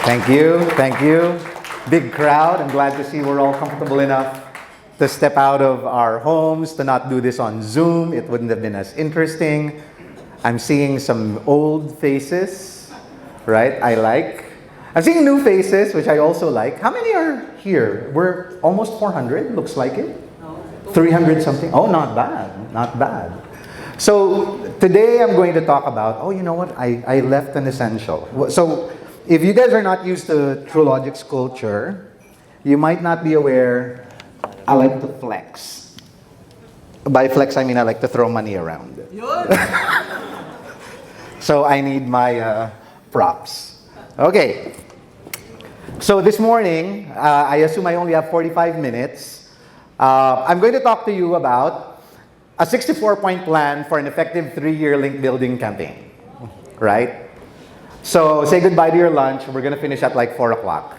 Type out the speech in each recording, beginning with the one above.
Thank you, thank you. Big crowd. I'm glad to see we're all comfortable enough to step out of our homes, to not do this on Zoom. It wouldn't have been as interesting. I'm seeing some old faces, right? I'm seeing new faces, which I also like. How many are here? We're almost 400, looks like it. 300 something. Oh, not bad, not bad. So today I'm going to talk about, oh, you know what? I left an essential. So if you guys are not used to Trulogic's culture, you might not be aware, I like to flex. By flex, I mean I like to throw money around. So I need my props. Okay. So this morning, I assume I only have 45 minutes. I'm going to talk to you about a 64-point plan for an effective 3-year link building campaign. Right? So say goodbye to your lunch. We're going to finish at like 4 o'clock.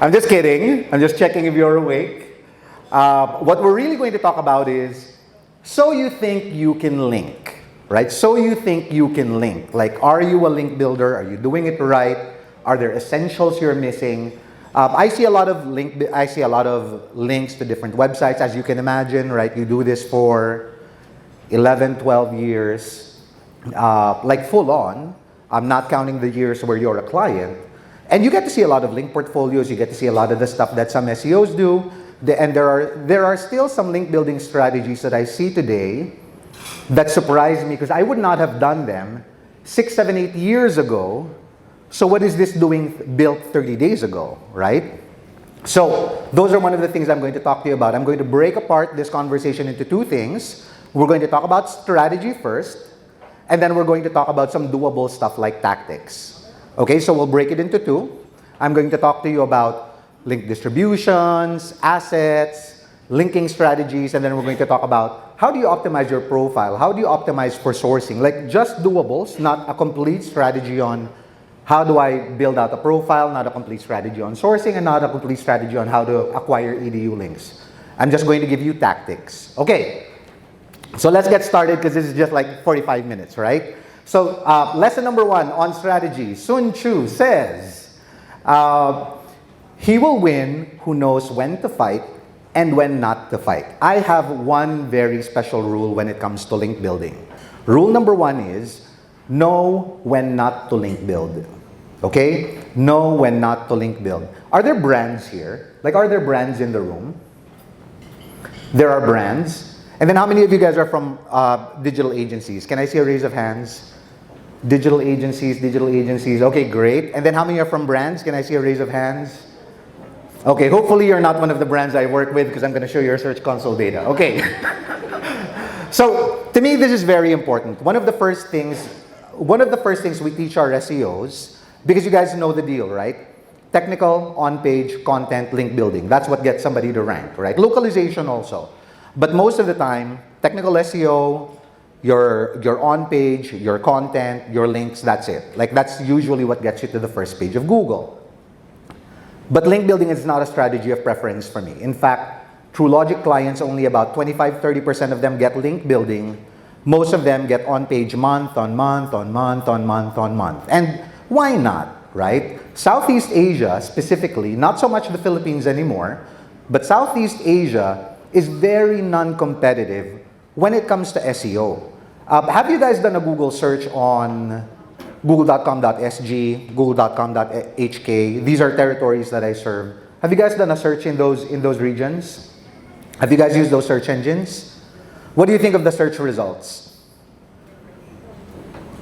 I'm just kidding. I'm just checking if you're awake. What we're really going to talk about is, so you think you can link, right? So you think you can link. Like, are you a link builder? Are you doing it right? Are there essentials you're missing? I see a lot of links to different websites, as you can imagine, right? You do this for 11, 12 years, like full on. I'm not counting the years where you're a client. And you get to see a lot of link portfolios. You get to see a lot of the stuff that some SEOs do. And there are still some link building strategies that I see today that surprise me because I would not have done them 6, 7, 8 years ago. So what is this doing built 30 days ago, right? So those are one of the things I'm going to talk to you about. I'm going to break apart this conversation into 2 things. We're going to talk about strategy first, and then we're going to talk about some doable stuff like tactics. Okay, so we'll break it into 2. I'm going to talk to you about link distributions, assets, linking strategies, and then we're going to talk about how do you optimize your profile? How do you optimize for sourcing? Like just doables, not a complete strategy on how do I build out a profile, not a complete strategy on sourcing, and not a complete strategy on how to acquire EDU links. I'm just going to give you tactics. Okay, so let's get started because this is just like 45 minutes, right? So lesson number 1 on strategy. Sun Tzu says, he will win who knows when to fight and when not to fight. I have one very special rule when it comes to link building. Rule number 1 is, know when not to link build. Okay? Know when not to link build. Are there brands here? Like, are there brands in the room? There are brands. And then how many of you guys are from digital agencies? Can I see a raise of hands? Digital agencies. Okay, great. And then how many are from brands? Can I see a raise of hands? Okay, hopefully you're not one of the brands I work with because I'm going to show you your Search Console data. Okay. So, to me, this is very important. One of the first things we teach our SEOs, because you guys know the deal, right? Technical, on-page, content, link building. That's what gets somebody to rank, right? Localization also. But most of the time, technical SEO, your on-page, your content, your links, that's it. Like, that's usually what gets you to the first page of Google. But link building is not a strategy of preference for me. In fact, TrueLogic clients, only about 25-30% of them get link building. Most of them get on-page month on month on month on month on month. And why not, right? Southeast Asia specifically, not so much the Philippines anymore, but Southeast Asia is very non-competitive when it comes to SEO. Have you guys done a Google search on google.com.sg, google.com.hk? These are territories that I serve. Have you guys done a search in those regions? Have you guys used those search engines? What do you think of the search results?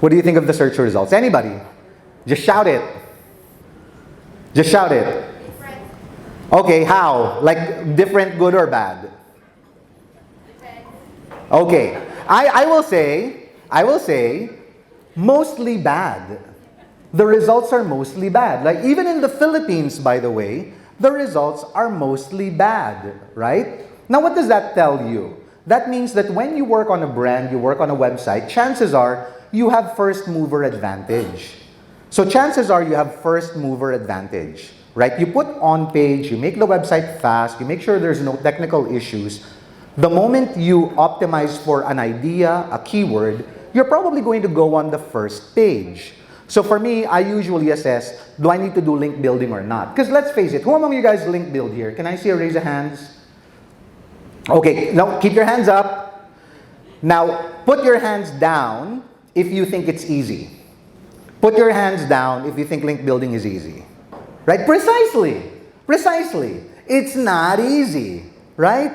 What do you think of the search results? Anybody? Just shout it. Just shout it. Okay, how? Like different, good or bad? Okay. I will say, mostly bad. The results are mostly bad. Like even in the Philippines, by the way, the results are mostly bad, right? Now, what does that tell you? That means that when you work on a brand, you work on a website, chances are you have first mover advantage. So chances are you have first mover advantage, right? You put on page, you make the website fast, you make sure there's no technical issues. The moment you optimize for an idea, a keyword, you're probably going to go on the first page. So for me, I usually assess, do I need to do link building or not? Because let's face it, who among you guys link build here? Can I see a raise of hands? Okay, no, keep your hands up. Now, put your hands down if you think it's easy. Put your hands down if you think link building is easy. Right? Precisely. Precisely. It's not easy. Right?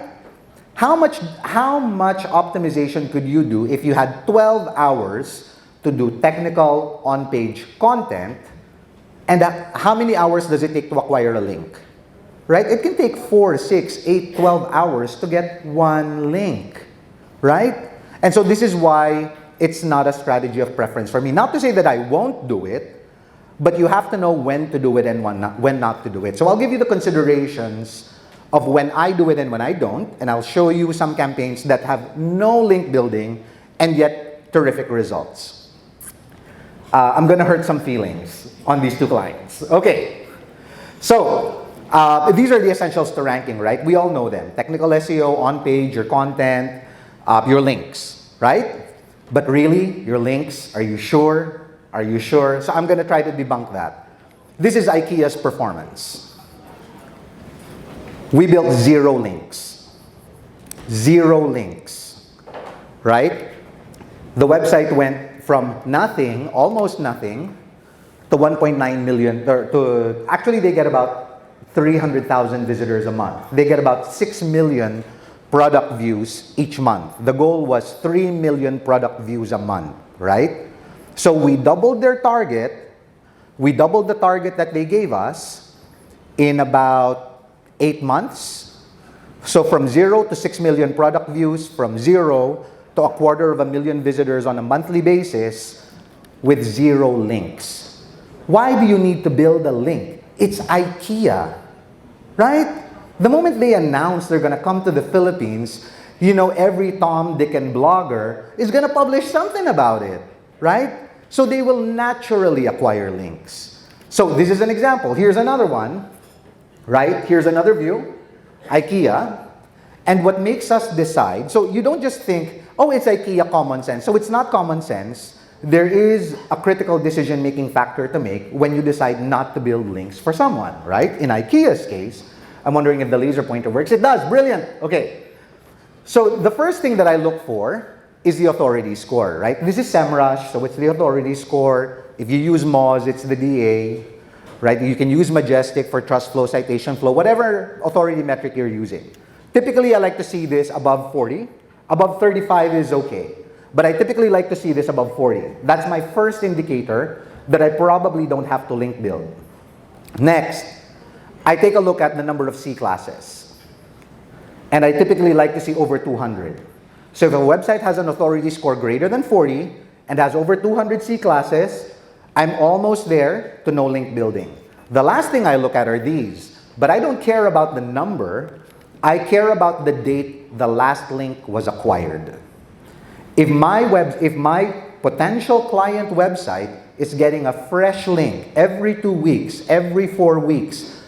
How much optimization could you do if you had 12 hours to do technical on-page content, and how many hours does it take to acquire a link? Right? It can take 4, 6, 8, 12 hours to get one link. Right? And so this is why it's not a strategy of preference for me. Not to say that I won't do it, but you have to know when to do it and when not to do it. So I'll give you the considerations of when I do it and when I don't, and I'll show you some campaigns that have no link building and yet terrific results. I'm gonna hurt some feelings on these two clients. Okay, so these are the essentials to ranking, right? We all know them. Technical SEO, on-page, your content, your links, right? But really, your links, are you sure? Are you sure? So I'm gonna try to debunk that. This is IKEA's performance. We built 0 links. 0 links, right? The website went from nothing, almost nothing, to 1.9 million, actually they get about 300,000 visitors a month. They get about 6 million product views each month. The goal was 3 million product views a month, right? So we doubled their target. We doubled the target that they gave us in about 8 months. So from 0 to 6 million product views, from 0 to 250,000 visitors on a monthly basis with 0 links. Why do you need to build a link? It's IKEA, right? The moment they announce they're gonna come to the Philippines, you know, every Tom, Dick, and blogger is gonna publish something about it, right? So they will naturally acquire links. So this is an example. Here's another one, right? Here's another view, IKEA. And what makes us decide, so you don't just think, oh, it's IKEA, common sense. So it's not common sense. There is a critical decision-making factor to make when you decide not to build links for someone, right? In IKEA's case, I'm wondering if the laser pointer works. It does, brilliant. Okay. So the first thing that I look for is the authority score, right? This is SEMrush, so it's the authority score. If you use Moz, it's the DA, right? You can use Majestic for trust flow, citation flow, whatever authority metric you're using. Typically, I like to see this above 40. Above 35 is okay. But I typically like to see this above 40. That's my first indicator that I probably don't have to link build. Next, I take a look at the number of C classes. And I typically like to see over 200. So if a website has an authority score greater than 40 and has over 200 C classes, I'm almost there to no link building. The last thing I look at are these. But I don't care about the number. I care about the date the last link was acquired. If my potential client website is getting a fresh link every 2 weeks, every 4 weeks,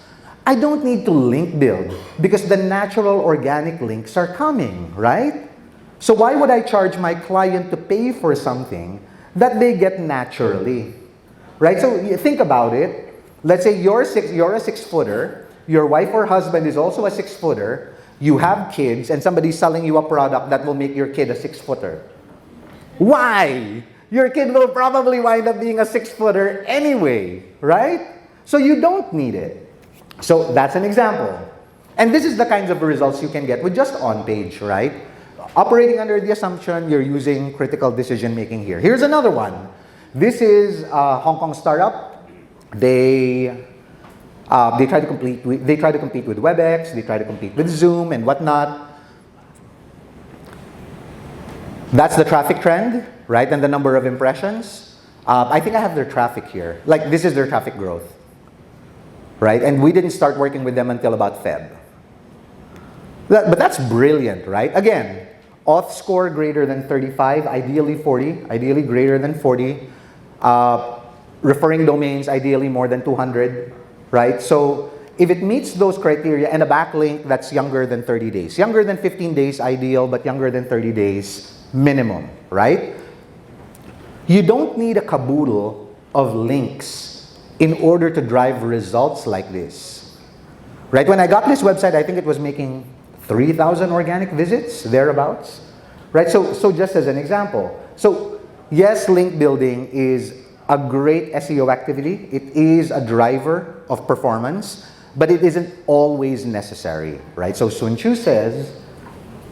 I don't need to link build because the natural organic links are coming, right? So why would I charge my client to pay for something that they get naturally, right? So you think about it. Let's say you're a 6-footer, your wife or husband is also a 6-footer, you have kids, and somebody's selling you a product that will make your kid a 6-footer. Why? Your kid will probably wind up being a 6-footer anyway, right? So you don't need it. So that's an example. And this is the kinds of results you can get with just on-page, right? Operating under the assumption you're using critical decision-making here. Here's another one. This is a Hong Kong startup. They try to compete with WebEx, they try to compete with Zoom and whatnot. That's the traffic trend, right? And the number of impressions. I think I have their traffic here. Like, this is their traffic growth, right? And we didn't start working with them until about Feb. But that's brilliant, right? Again, auth score greater than 35, ideally 40, ideally greater than 40. Referring domains, ideally more than 200, right? So if it meets those criteria and a backlink that's younger than 30 days, younger than 15 days ideal, but younger than 30 days minimum, right? You don't need a caboodle of links in order to drive results like this. Right? When I got this website, I think it was making 3,000 organic visits, thereabouts. Right? So just as an example. So yes, link building is a great SEO activity. It is a driver of performance, but it isn't always necessary, right? So Sun Tzu says,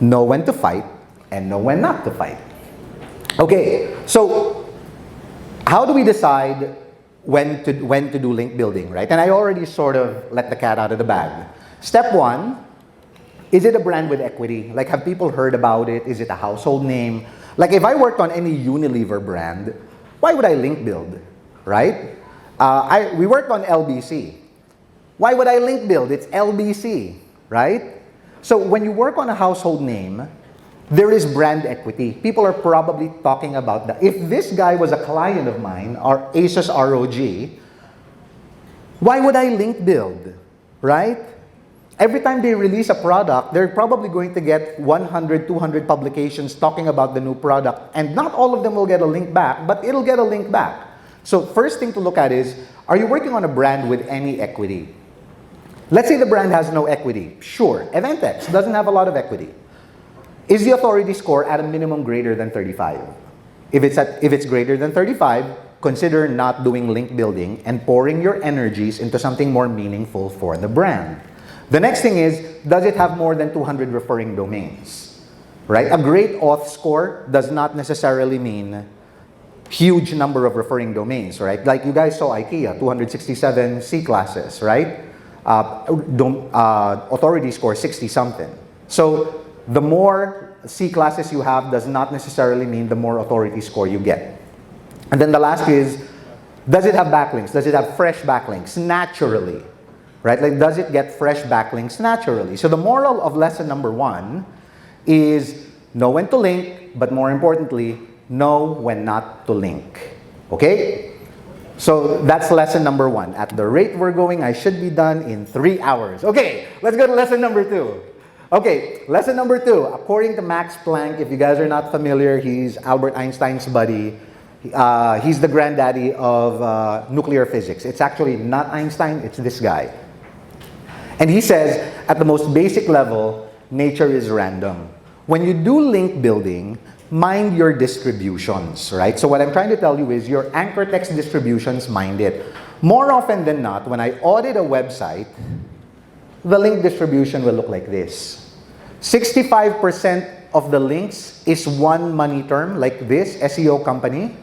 know when to fight and know when not to fight. Okay, so how do we decide when to do link building, right? And I already sort of let the cat out of the bag. Step one, is it a brand with equity? Like, have people heard about it? Is it a household name? Like, if I worked on any Unilever brand, why would I link build, right? We worked on LBC. Why would I link build? It's LBC, right? So when you work on a household name, there is brand equity. People are probably talking about that. If this guy was a client of mine, or Asus ROG, why would I link build, right? Every time they release a product, they're probably going to get 100, 200 publications talking about the new product. And not all of them will get a link back, but it'll get a link back. So first thing to look at is, are you working on a brand with any equity? Let's say the brand has no equity. Sure, Eventex doesn't have a lot of equity. Is the authority score at a minimum greater than 35? If it's greater than 35, consider not doing link building and pouring your energies into something more meaningful for the brand. The next thing is, does it have more than 200 referring domains? Right? A great auth score does not necessarily mean huge number of referring domains, right? Like you guys saw IKEA, 267 C classes, right? Authority score 60 something. So the more C classes you have does not necessarily mean the more authority score you get. And then the last is, does it have backlinks? Does it have fresh backlinks naturally? Right? Like, does it get fresh backlinks naturally? So the moral of lesson number one is know when to link, but more importantly, know when not to link. Okay? So that's lesson number one. At the rate we're going, I should be done in 3 hours. Okay, let's go to lesson number two. Okay, lesson number two. According to Max Planck, if you guys are not familiar, he's Albert Einstein's buddy. He's the granddaddy of nuclear physics. It's actually not Einstein, it's this guy. And he says, at the most basic level, nature is random. When you do link building, mind your distributions, right? So what I'm trying to tell you is your anchor text distributions, mind it. More often than not, when I audit a website, the link distribution will look like this. 65% of the links is one money term, like this, SEO company,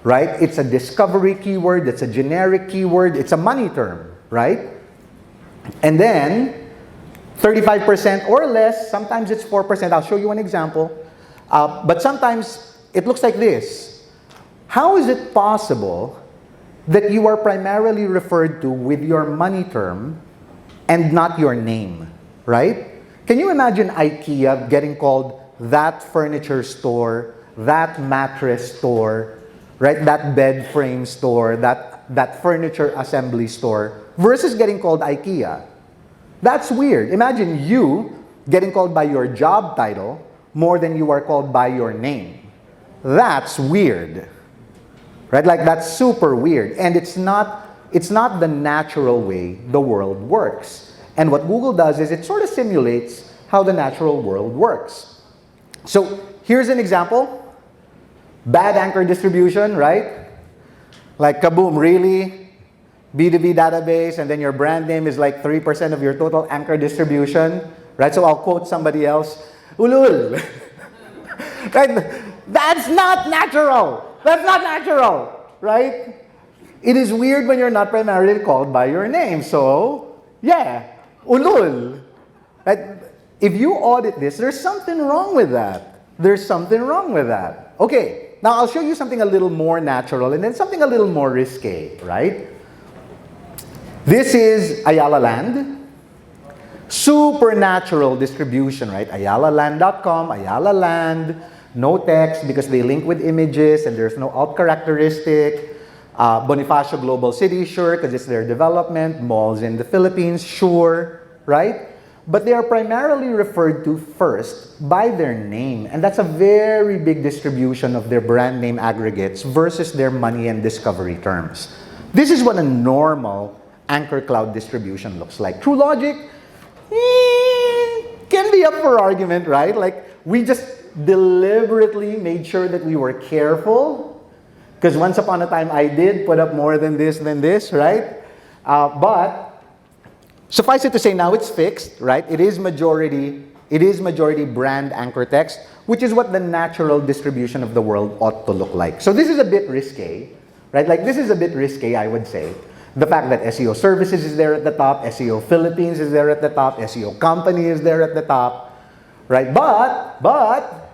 right? It's a discovery keyword, it's a generic keyword, it's a money term, right? And then 35% or less, sometimes it's 4%. I'll show you an example. But sometimes it looks like this. How is it possible that you are primarily referred to with your money term and not your name, right? Can you imagine IKEA getting called that furniture store, that mattress store, right? That bed frame store, that furniture assembly store, versus getting called IKEA? That's weird. Imagine you getting called by your job title more than you are called by your name. That's weird. Right? Like, that's super weird. And it's not the natural way the world works. And what Google does is it sort of simulates how the natural world works. So here's an example. Bad anchor distribution, right? Like, kaboom, really? B2B database, and then your brand name is like 3% of your total anchor distribution, right? So I'll quote somebody else, ulul. Right? That's not natural. That's not natural, right? It is weird when you're not primarily called by your name. So, yeah, ulul. Right? If you audit this, there's something wrong with that. There's something wrong with that. Okay, now I'll show you something a little more natural and then something a little more risque, right? This is Ayala Land. Supernatural distribution, right? AyalaLand.com, Ayala Land, no text because they link with images and there's no alt characteristic. Bonifacio Global City, sure, because it's their development. Malls in the Philippines, sure, right? but they are primarily referred to first by their name. And that's a very big distribution of their brand name aggregates versus their money and discovery terms. This is what a normal anchor cloud distribution looks like. True Logic can be up for argument, right? Like, we just deliberately made sure that we were careful, because once upon a time I did put up more than this, right? But suffice it to say, now it's fixed, right? It is majority brand anchor text, which is what the natural distribution of the world ought to look like. So this is a bit risque, right? Like, this is a bit risque, I would say. The fact that SEO Services is there at the top, SEO Philippines is there at the top, SEO Company is there at the top, right? But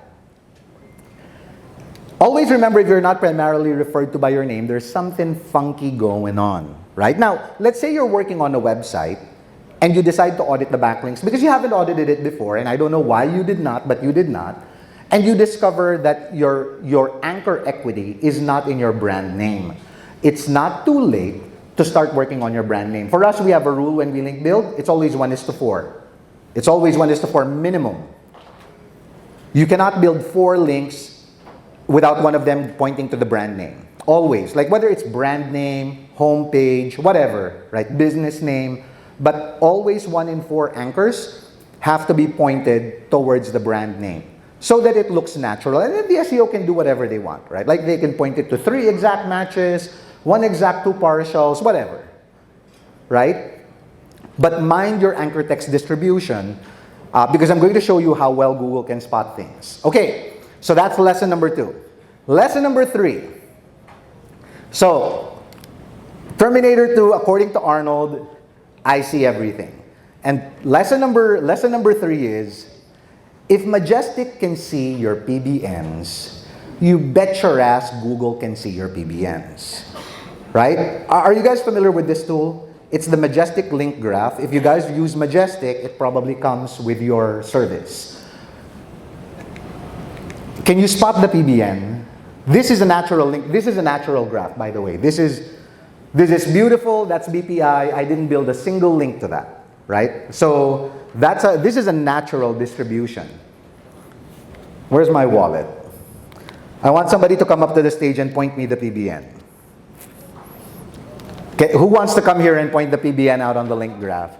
always remember, if you're not primarily referred to by your name, there's something funky going on, right? Now, let's say you're working on a website and you decide to audit the backlinks because you haven't audited it before, and I don't know why you did not, but you did not, and you discover that your anchor equity is not in your brand name. It's not too late to start working on your brand name. For us, we have a rule when we link build, it's always 1:4. It's always 1:4 minimum. You cannot build 4 links without one of them pointing to the brand name. Always. Like, whether it's brand name, homepage, whatever, right? Business name. But always 1 in 4 anchors have to be pointed towards the brand name so that it looks natural. And then the SEO can do whatever they want, right? Like, they can point it to 3 exact matches, 1 exact, 2 partials, whatever, right? But mind your anchor text distribution, because I'm going to show you how well Google can spot things. Okay, so that's lesson number 2. Lesson number 3. So, Terminator 2, according to Arnold, I see everything. And lesson number 3 is, if Majestic can see your PBNs, you bet your ass Google can see your PBNs. Right? Are you guys familiar with this tool? It's the Majestic link graph. If you guys use Majestic, it probably comes with your service. Can you spot the PBN? This is a natural link. This is a natural graph, by the way. This is beautiful. That's BPI. I didn't build a single link to that, right? So this is a natural distribution. Where's my wallet? I want somebody to come up to the stage and point me the PBN. Okay, who wants to come here and point the PBN out on the link graph?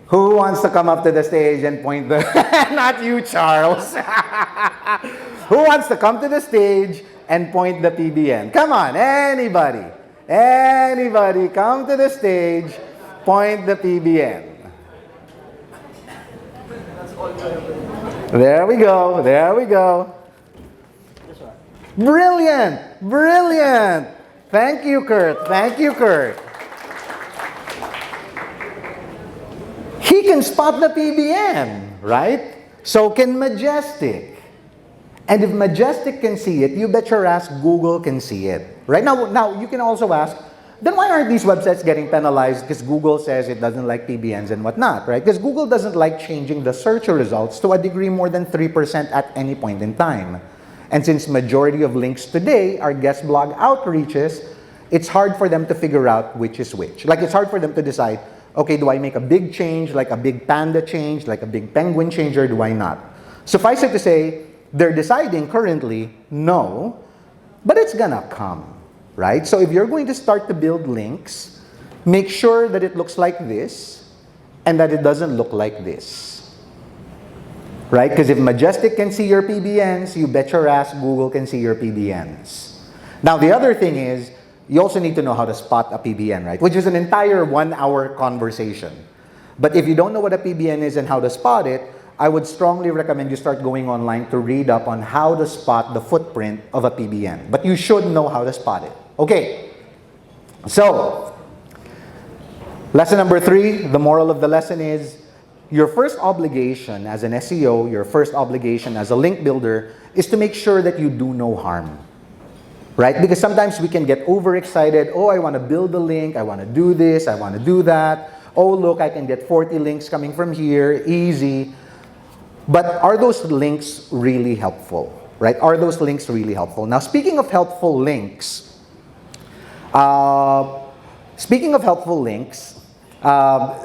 Who wants to come up to the stage and point the... Not you, Charles. Who wants to come to the stage and point the PBN? Come on, anybody. Anybody, come to the stage, point the PBN. There we go, there we go. Brilliant, brilliant. Thank you, Kurt. Thank you, Kurt. He can spot the PBN, right? So can Majestic. And if Majestic can see it, you bet your ass Google can see it. Right? Now you can also ask, then why aren't these websites getting penalized because Google says it doesn't like PBNs and whatnot, right? Because Google doesn't like changing the search results to a degree more than 3% at any point in time. And since majority of links today are guest blog outreaches, it's hard for them to figure out which is which. Like, it's hard for them to decide, okay, do I make a big change, like a big panda change, like a big penguin change, or do I not? Suffice it to say, they're deciding currently, no, but it's gonna come, right? So if you're going to start to build links, make sure that it looks like this and that it doesn't look like this, right? Because if Majestic can see your PBNs, you bet your ass Google can see your PBNs. Now, the other thing is, you also need to know how to spot a PBN, right? Which is an entire 1-hour conversation. But if you don't know what a PBN is and how to spot it, I would strongly recommend you start going online to read up on how to spot the footprint of a PBN. But you should know how to spot it. Okay. So, lesson number 3, the moral of the lesson is, your first obligation as an SEO, your first obligation as a link builder, is to make sure that you do no harm. Right? Because sometimes we can get overexcited. Oh, I want to build a link. I want to do this. I want to do that. Oh, look, I can get 40 links coming from here. Easy. But are those links really helpful? Right? Are those links really helpful? Now, speaking of helpful links,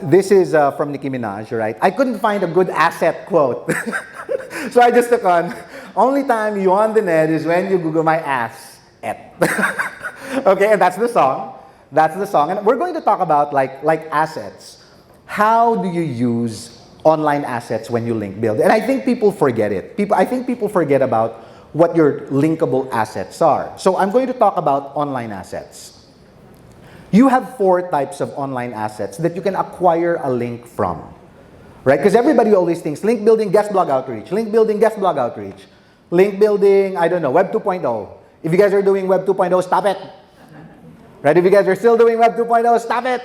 This is from Nicki Minaj, right? I couldn't find a good asset quote. So I just took on, only time you on the net is when you Google my ass. Okay, and that's the song. That's the song. And we're going to talk about like assets. How do you use online assets when you link build? And I think people forget it. I think people forget about what your linkable assets are. So I'm going to talk about online assets. You have 4 types of online assets that you can acquire a link from, right? Because everybody always thinks link building, guest blog outreach, link building, guest blog outreach, link building, I don't know, Web 2.0. If you guys are doing Web 2.0, stop it. Right? If you guys are still doing Web 2.0, stop it.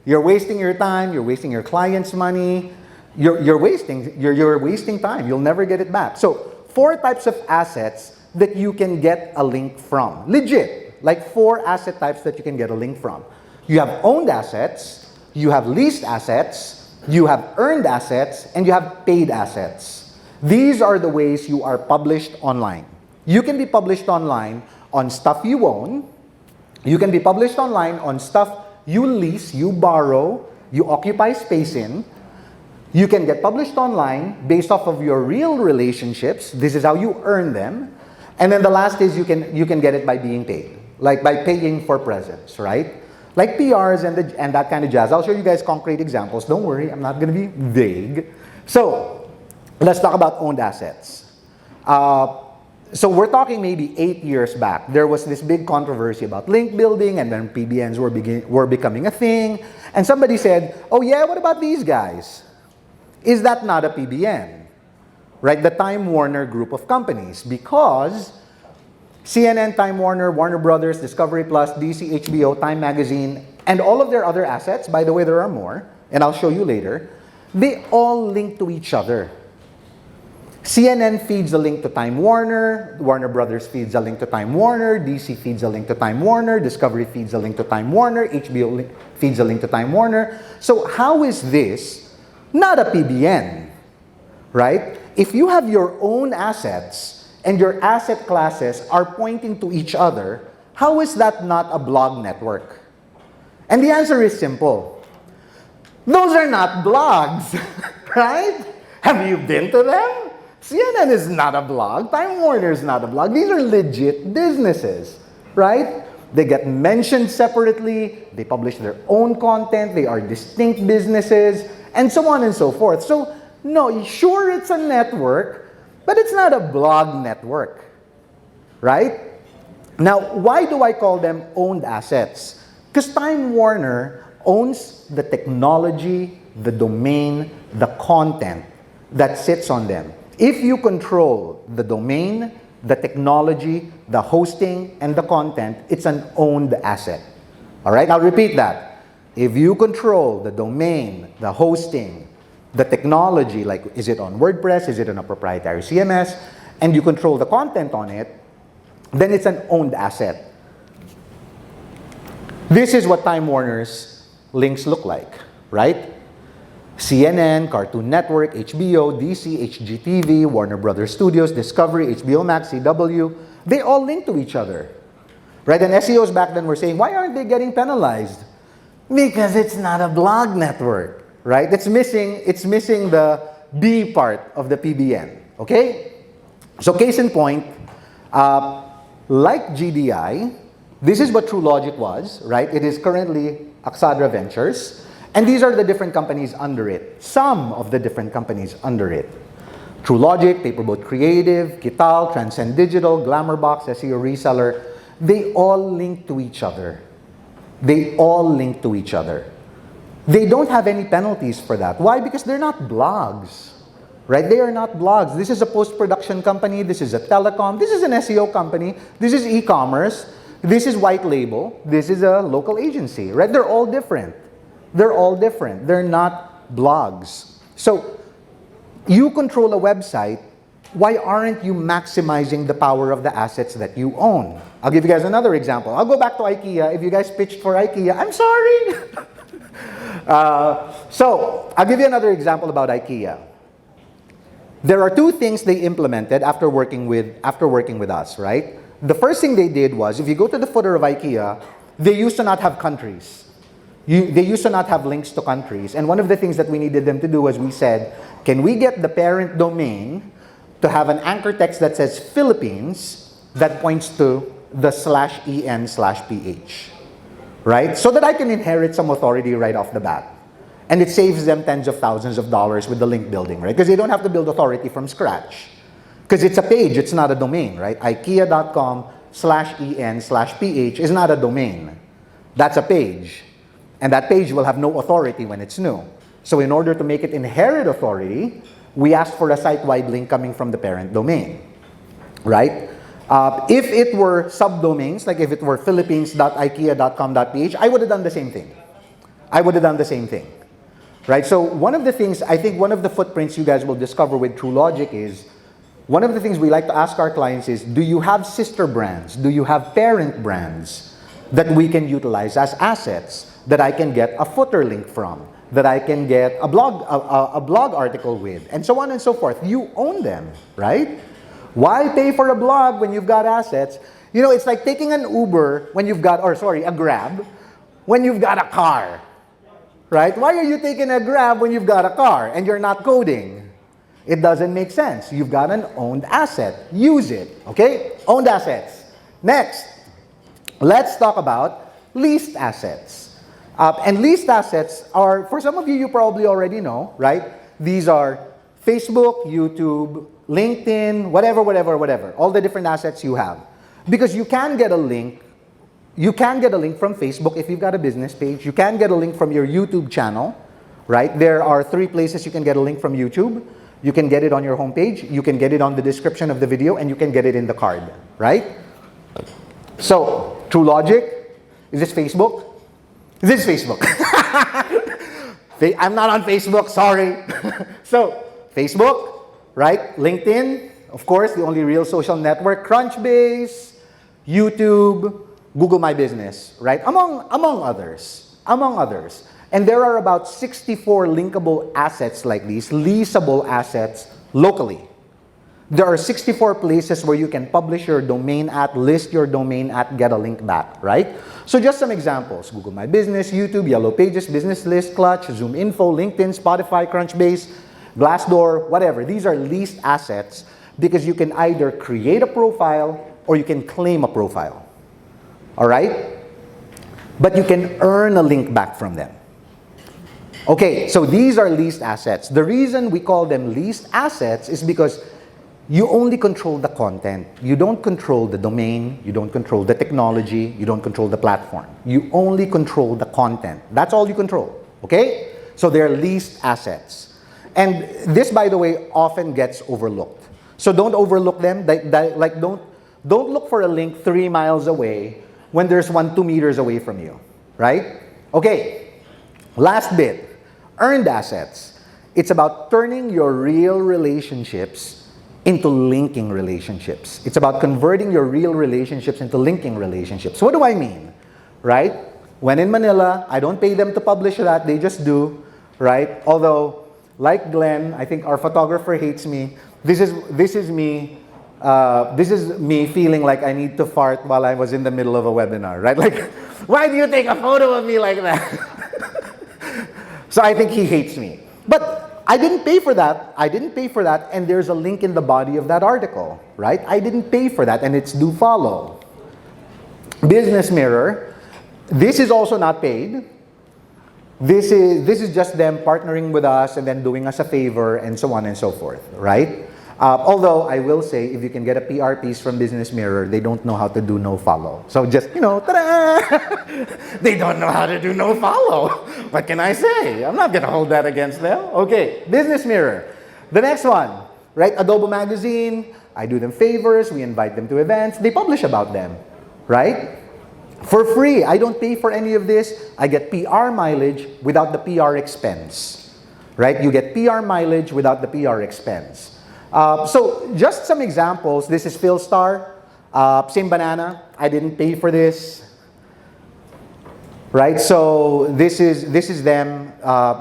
You're wasting your time, you're wasting your client's money, you're wasting time. You'll never get it back. So 4 types of assets that you can get a link from. Legit, like 4 asset types that you can get a link from. You have owned assets, you have leased assets, you have earned assets, and you have paid assets. These are the ways you are published online. You can be published online on stuff you own. You can be published online on stuff you lease, you borrow, you occupy space in. You can get published online based off of your real relationships. This is how you earn them. And then the last is you can get it by being paid, like by paying for presence, right? Like PRs and that kind of jazz. I'll show you guys concrete examples. Don't worry, I'm not going to be vague. So let's talk about owned assets. So we're talking maybe 8 years back. There was this big controversy about link building, and then PBNs were becoming a thing. And somebody said, oh yeah, what about these guys? Is that not a PBN? Right, the Time Warner group of companies. Because CNN, Time Warner, Warner Brothers, Discovery Plus, DC, HBO, Time Magazine, and all of their other assets, by the way, there are more, and I'll show you later, they all link to each other. CNN feeds a link to Time Warner, Warner Brothers feeds a link to Time Warner, DC feeds a link to Time Warner, Discovery feeds a link to Time Warner, HBO feeds a link to Time Warner. So how is this not a PBN, right? If you have your own assets and your asset classes are pointing to each other, how is that not a blog network? And the answer is simple. Those are not blogs, right? Have you been to them? CNN is not a blog. Time Warner is not a blog. These are legit businesses, right? They get mentioned separately. They publish their own content. They are distinct businesses, and so on and so forth. So, no, sure, it's a network, but it's not a blog network, right? Now, why do I call them owned assets? Because Time Warner owns the technology, the domain, the content that sits on them. If you control the domain, the technology, the hosting, and the content, it's an owned asset. All right, I'll repeat that. If you control the domain, the hosting, the technology, like is it on WordPress, is it on a proprietary CMS, and you control the content on it, then it's an owned asset. This is what Time Warner's links look like, right? CNN, Cartoon Network, HBO, DC, HGTV, Warner Brothers Studios, Discovery, HBO Max, CW, they all link to each other. Right? And SEOs back then were saying, why aren't they getting penalized? Because it's not a blog network. Right? It's missing the B part of the PBN. Okay? So case in point, like GDI, this is what TrueLogic was, right? It is currently Axadra Ventures. And these are the different companies under it. Some of the different companies under it. TrueLogic, Paperboat Creative, Kital, Transcend Digital, Glamourbox, SEO Reseller, they all link to each other. They all link to each other. They don't have any penalties for that. Why? Because they're not blogs. Right? They are not blogs. This is a post-production company. This is a telecom. This is an SEO company. This is e-commerce. This is white label. This is a local agency. Right? They're all different. They're all different. They're not blogs. So, you control a website, why aren't you maximizing the power of the assets that you own? I'll give you guys another example. I'll go back to IKEA. If you guys pitched for IKEA, I'm sorry. So, I'll give you another example about IKEA. There are 2 things they implemented after working with us, right? The first thing they did was, if you go to the footer of IKEA, they used to not have countries. They used to not have links to countries. And one of the things that we needed them to do was we said, can we get the parent domain to have an anchor text that says Philippines that points to the /en/ph, right? So that I can inherit some authority right off the bat. And it saves them tens of thousands of dollars with the link building, right? Because they don't have to build authority from scratch. Because it's a page, it's not a domain, right? IKEA.com/en/ph is not a domain. That's a page. And that page will have no authority when it's new. So in order to make it inherit authority, we asked for a site-wide link coming from the parent domain, right? If it were subdomains, like if it were philippines.ikea.com.ph, I would have done the same thing. Right? So one of the things, I think one of the footprints you guys will discover with TrueLogic is, one of the things we like to ask our clients is, do you have sister brands? Do you have parent brands that we can utilize as assets that I can get a footer link from, that I can get a blog article with, and so on and so forth? You own them, right? Why pay for a blog when you've got assets? You know, it's like taking an Uber when you've got, a Grab, when you've got a car, right? Why are you taking a Grab when you've got a car and you're not coding? It doesn't make sense. You've got an owned asset. Use it, okay? Owned assets. Next, let's talk about leased assets. And leased assets are, for some of you, you probably already know, right? These are Facebook, YouTube, LinkedIn, whatever, all the different assets you have. Because you can get a link. You can get a link from Facebook if you've got a business page. You can get a link from your YouTube channel, right? There are 3 places you can get a link from YouTube. You can get it on your homepage, you can get it on the description of the video, and you can get it in the card, right? So, TrueLogic, is this Facebook? This is Facebook. I'm not on Facebook, sorry. So, Facebook, right? LinkedIn, of course, the only real social network. Crunchbase, YouTube, Google My Business, right? Among others. And there are about 64 linkable assets like these, leasable assets locally. There are 64 places where you can publish your domain at, list your domain at, get a link back, right? So just some examples: Google My Business, YouTube, Yellow Pages, Business List, Clutch, Zoom Info, LinkedIn, Spotify, Crunchbase, Glassdoor, whatever. These are leased assets because you can either create a profile or you can claim a profile, all right? But you can earn a link back from them. Okay, so these are leased assets. The reason we call them leased assets is because you only control the content. You don't control the domain, you don't control the technology, you don't control the platform. You only control the content. That's all you control, okay? So they're leased assets. And this, by the way, often gets overlooked. So don't overlook them. Don't look for a link 3 miles away when there's one 2 meters away from you, right? Okay, last bit. Earned assets. It's about turning your real relationships into linking relationships. It's about converting your real relationships into linking relationships. What do I mean? Right? When in Manila, I don't pay them to publish that, they just do, right? Although, like Glenn, I think our photographer hates me. This is me feeling like I need to fart while I was in the middle of a webinar, right? Like, why do you take a photo of me like that? So I think he hates me. But I didn't pay for that. And there's a link in the body of that article, right? I didn't pay for that, and it's do follow. Business Mirror. This is also not paid. This is just them partnering with us and then doing us a favor and so on and so forth, right? Although I will say, if you can get a PR piece from Business Mirror, they don't know how to do no follow. So just, ta-da! They don't know how to do no follow. What can I say? I'm not going to hold that against them. Okay, Business Mirror. The next one, right? Adobo Magazine. I do them favors. We invite them to events. They publish about them, right? For free. I don't pay for any of this. I get PR mileage without the PR expense, right? You get PR mileage without the PR expense. So just some examples. This is Philstar, same banana. I didn't pay for this, right? So this is them.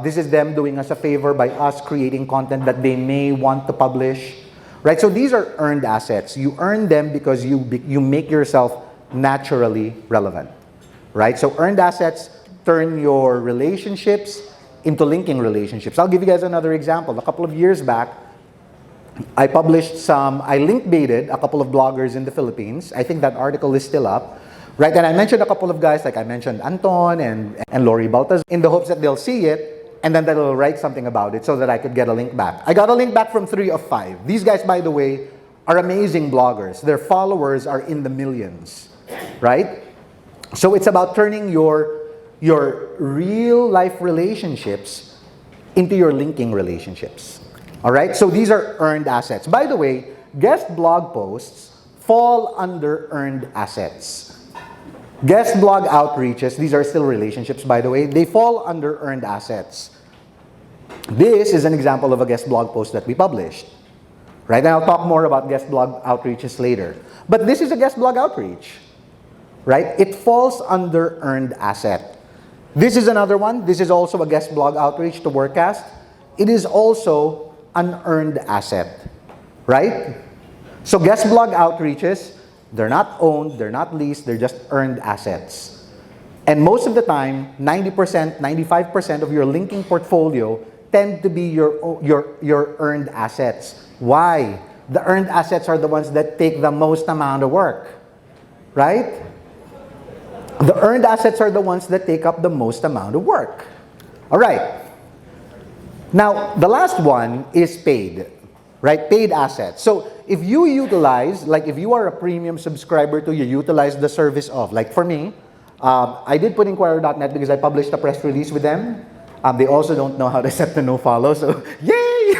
This is them doing us a favor by us creating content that they may want to publish, right? So these are earned assets. You earn them because you make yourself naturally relevant, right? So earned assets, turn your relationships into linking relationships. I'll give you guys another example. A couple of years back, I link baited a couple of bloggers in the Philippines. I think that article is still up. Right, and I mentioned a couple of guys, like I mentioned Anton and Lori Baltaz, in the hopes that they'll see it, and then they'll write something about it so that I could get a link back. I got a link back from 3 of 5. These guys, by the way, are amazing bloggers. Their followers are in the millions, right? So it's about turning your real life relationships into your linking relationships. All right, so these are earned assets. By the way, guest blog posts fall under earned assets. Guest blog outreaches, these are still relationships, by the way, they fall under earned assets. This is an example of a guest blog post that we published. Right, and I'll talk more about guest blog outreaches later. But this is a guest blog outreach. Right, it falls under earned asset. This is another one. This is also a guest blog outreach to Workcast. It is also an earned asset. Right? So guest blog outreaches, they're not owned, they're not leased, they're just earned assets. And most of the time, 90%, 95% of your linking portfolio tend to be your earned assets. Why? The earned assets are the ones that take the most amount of work. Right? The earned assets are the ones that take up the most amount of work. All right. Now, the last one is paid. Right? Paid assets. So, if you utilize, like if you are a premium subscriber to, you utilize the service of, like for me, I did put Inquirer.net because I published a press release with them. They also don't know how to set the no follow, so yay!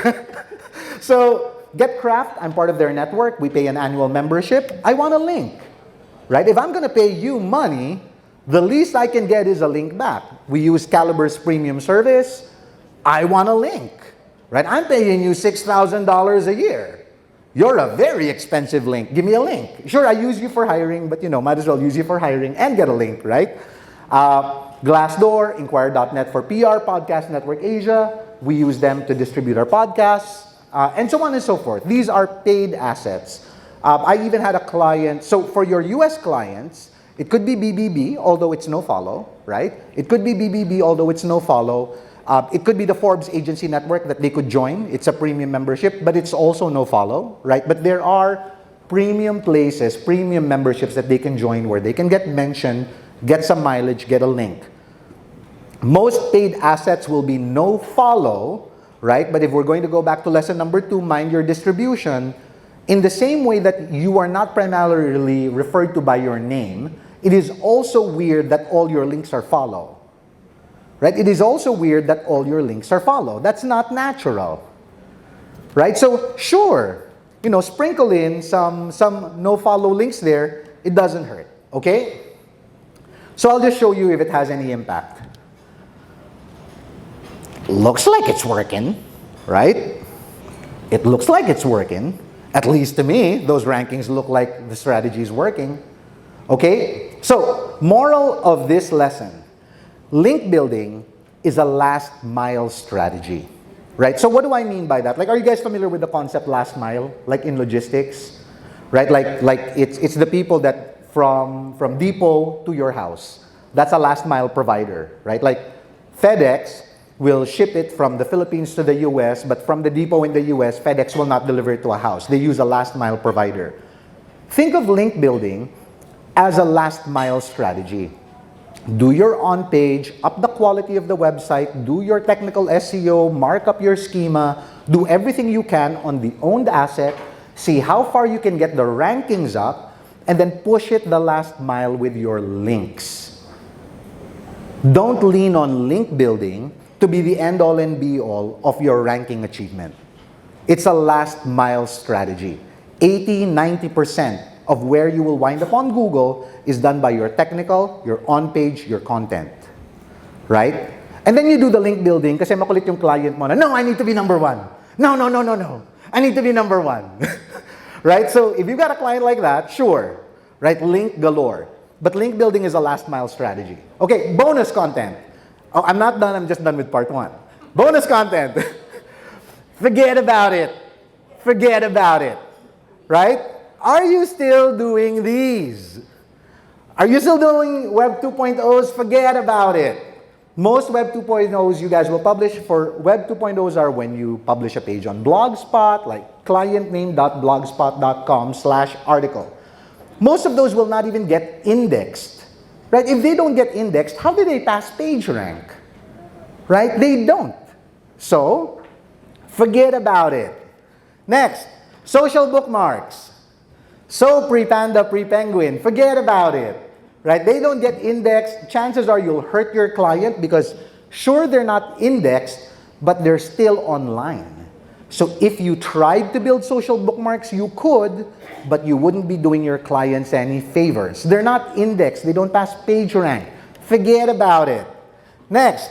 So, GetCraft, I'm part of their network. We pay an annual membership. I want a link. Right? If I'm going to pay you money, the least I can get is a link back. We use Caliber's premium service. I want a link. Right? I'm paying you $6,000 a year. You're a very expensive link. Give me a link. Sure, I use you for hiring, but might as well use you for hiring and get a link, right? Glassdoor, Inquirer.net for PR, Podcast Network Asia. We use them to distribute our podcasts, and so on and so forth. These are paid assets. I even had a client, so for your US clients, it could be BBB, although it's no follow, right? It could be BBB, although it's no follow. It could be the Forbes agency network that they could join. It's a premium membership, but it's also no follow, right? But there are premium places, premium memberships that they can join where they can get mentioned, get some mileage, get a link. Most paid assets will be no follow, right? But if we're going to go back to lesson number 2, mind your distribution, in the same way that you are not primarily referred to by your name, it is also weird that all your links are follow. Right? It is also weird that all your links are follow. That's not natural. Right? So, sure, sprinkle in some no follow links there. It doesn't hurt. Okay? So, I'll just show you if it has any impact. Looks like it's working. Right? It looks like it's working. At least to me, those rankings look like the strategy is working. Okay? So, moral of this lesson. Link building is a last mile strategy, right? So what do I mean by that? Like, are you guys familiar with the concept last mile, like in logistics, right? Like it's the people that from depot to your house. That's a last mile provider, right? Like FedEx will ship it from the Philippines to the US, but from the depot in the US, FedEx will not deliver it to a house. They use a last mile provider. Think of link building as a last mile strategy. Do your on-page, up the quality of the website, do your technical SEO, mark up your schema, do everything you can on the owned asset, see how far you can get the rankings up, and then push it the last mile with your links. Don't lean on link building to be the end-all and be-all of your ranking achievement. It's a last mile strategy. 80-90% of where you will wind up on Google is done by your technical, your on-page, your content. Right? And then you do the link building kasi makulit yung client mo na, no, I need to be number 1. No. I need to be number 1. Right? So if you've got a client like that, sure. Right? Link galore. But link building is a last mile strategy. Okay, bonus content. Oh, I'm not done. I'm just done with part 1. Bonus content. Forget about it. Forget about it. Right? Are you still doing these? Are you still doing Web 2.0s? Forget about it. Most Web 2.0s you guys will publish. For Web 2.0s are when you publish a page on Blogspot, like clientname.blogspot.com/article. Most of those will not even get indexed, right? If they don't get indexed, how do they pass PageRank, right? They don't. So, forget about it. Next, social bookmarks. So pre-Panda, pre-Penguin, forget about it, right? They don't get indexed. Chances are you'll hurt your client because sure they're not indexed, but they're still online. So if you tried to build social bookmarks, you could, but you wouldn't be doing your clients any favors. They're not indexed. They don't pass PageRank. Forget about it. Next,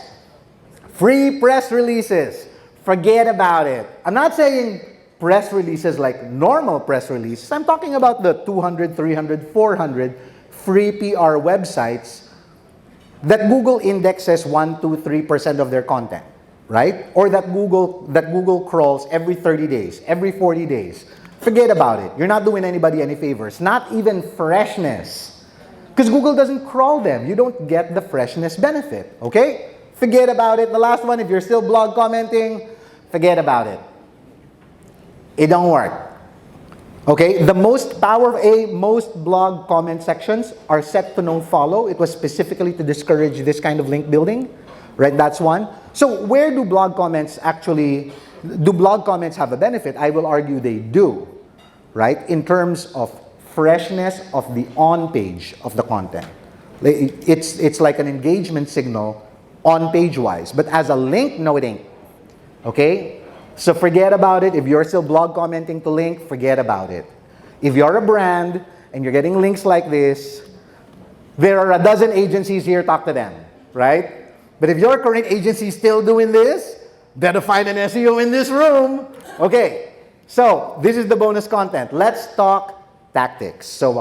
free press releases. Forget about it. I'm not saying press releases like normal press releases. I'm talking about the 200, 300, 400 free PR websites that Google indexes 1, 2, 3% of their content, right? Or that Google crawls every 30 days, every 40 days. Forget about it. You're not doing anybody any favors. Not even freshness. Because Google doesn't crawl them. You don't get the freshness benefit, okay? Forget about it. The last one, if you're still blog commenting, forget about it. It don't work. Okay, the most blog comment sections are set to no follow. It was specifically to discourage this kind of link building, right? That's one. So where do blog comments have a benefit? I will argue they do, right? In terms of freshness of the on page of the content. It's like an engagement signal on page wise, but as a link, no it ain't. Okay? So forget about it. If you're still blog commenting to link, forget about it. If you're a brand and you're getting links like this, there are a dozen agencies here, talk to them, right? But if your current agency is still doing this, better find an SEO in this room. Okay, so this is the bonus content. Let's talk tactics. So